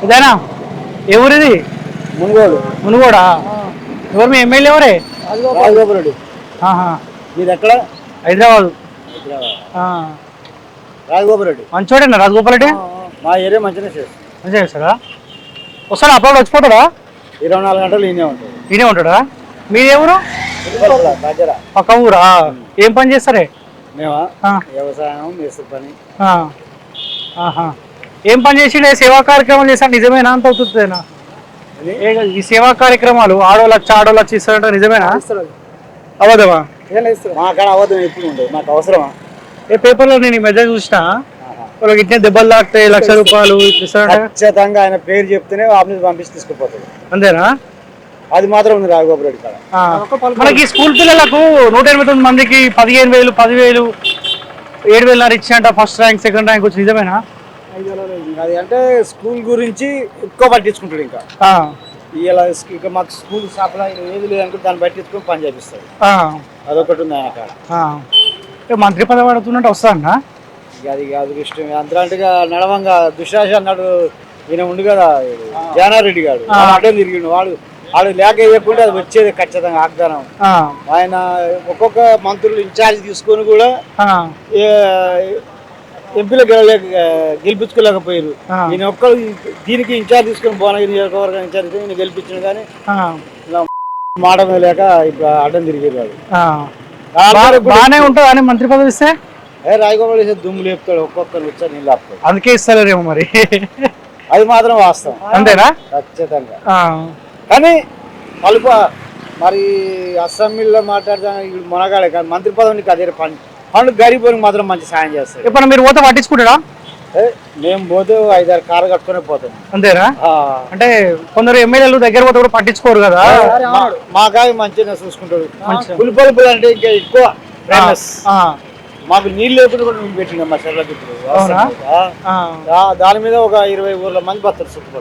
ఇదేనా ఏ ఊరిది? మునుగోడు. మునుగోడా? ఎవరు మీ ఎమ్మెల్యే ఎవరే? రాజగోపాల్ రెడ్డి. ఆహా, మీది ఎక్కడ? హైదరాబాద్. రాజగోపాల్ రెడ్డి మంచోడేనా రాజగోపాల్ రెడ్డి? మా ఏరియా మంచిగా చేస్తాం. మంచిగా చేస్తాడా? వస్తాడా? అప్పుడు వచ్చిపోతాడా? 24 గంటలు ఈయనే ఉంటుంది. ఈయనే ఉంటాడా? మీది ఏ ఊరు? దగ్గర పక్క ఊరా? ఏం పని చేస్తారే? మేమా ఆ, వ్యవసాయం మేస్త్రి పని. ఆ, ఆహా. ఏం పని చేసిండే? సేవా కార్యక్రమాలు చేస్తాడు, నిజమేనా? అంత అవుతుందేనా ఈ సేవా కార్యక్రమాలు? ఆడోళ్ళు వచ్చి ఆడోళ్ళు వచ్చి ఇస్తారంట, నిజమేనా? అవదమా? మా కాడ అవ్వదు ఎప్పుడు ఉండదు, మాకు అవసరమా? ఏ పేపర్లో నేను ఈ మధ్య చూసిన వాళ్ళకి ఇట్లా దెబ్బలు తాకితే ₹1,00,000 ఇస్తారంట. ఖచ్చితంగా ఆయన పేరు చెప్తేనే ఆఫీస్ పంపించి తీసుకుపోతాడు. అంతేనా? అది మాత్రం ఉంది రాజగోపాల్ రెడ్డి కాడ. మనకి స్కూల్ పిల్లలకు 189 మందికి 15,000, 10,000, 7,500 ఇచ్చాయంట. ఫస్ట్ ర్యాంక్, సెకండ్ ర్యాంక్ వచ్చి, నిజమేనా? అది అంటే స్కూల్ గురించి ఎక్కువ పట్టించుకుంటాడు. ఇంకా ఇలా ఇంకా మాకు స్కూల్ సప్లై ఏది లేదనుకుంటే దాన్ని పట్టించుకొని పని చేపిస్తాడు. అదొకటి ఉంది ఆయన కాడ. మంత్రి పదవి పడుతున్నట్టు వస్తాడా? అది కాదు ఇష్టం అంతలాంటిగా నడవంగా దుశ్శాస అన్నాడు. ఈయన ఉండు కదా జానారెడ్డి గారు, అడ్డం తిరిగిండు. వాడు లేక వేయకుండా అది వచ్చేది ఖచ్చితంగా వాగ్దానం. ఆయన ఒక్కొక్క మంత్రులు ఇన్ఛార్జ్ తీసుకొని కూడా ఎంపీలో గెలిపించుకోలేకపోయారు. ఈయన ఒక్కరు దీనికి ఇన్ఛార్జ్ తీసుకొని భువనగిరి నియోజకవర్గం ఇన్ఛార్జ్ ఈయన గెలిపించిన కానీ మాట మీద లేక ఇప్పుడు అడ్డం తిరిగారు. బాగానే ఉంటుంది అని మంత్రి పదవి ఇస్తే రాజగోపాల్ దుమ్ము లేపుతాడు, ఒక్కొక్కరు వచ్చా నీళ్ళు ఆపుతాడు. అందుకే ఇస్తలేరేమో మరి. అది మాత్రం వాస్తవం. అంతేనా? ఖచ్చితంగా. కానీ కలుపు మరి అసెంబ్లీలో మాట్లాడతాను ఇప్పుడు మొనగాడే కానీ మంత్రి పదవికి అదే పండు గరీబ్ మాత్రం మంచి సాయం చేస్తారు. ఇప్పుడు మీరు పోతే పట్టించుకుంటాడా? మేము పోతే 5-6 కారు కట్టుకునే పోతాం. అంతేనా? అంటే కొందరు ఎమ్మెల్యేలు దగ్గర పోతే కూడా పట్టించుకోరు కదా. మా కాయ మంచిగా చూసుకుంటాడు. పులిపలుపులు అంటే ఇంకా ఎక్కువ ఫేమస్. మాకు నీళ్ళు లేకుండా కూడా మేము పెట్టినాం మా చెట్లకి. ఇప్పుడు దాని మీద ఒక 20 ఊర్ల మంది బతారు చుట్టుపక్కల.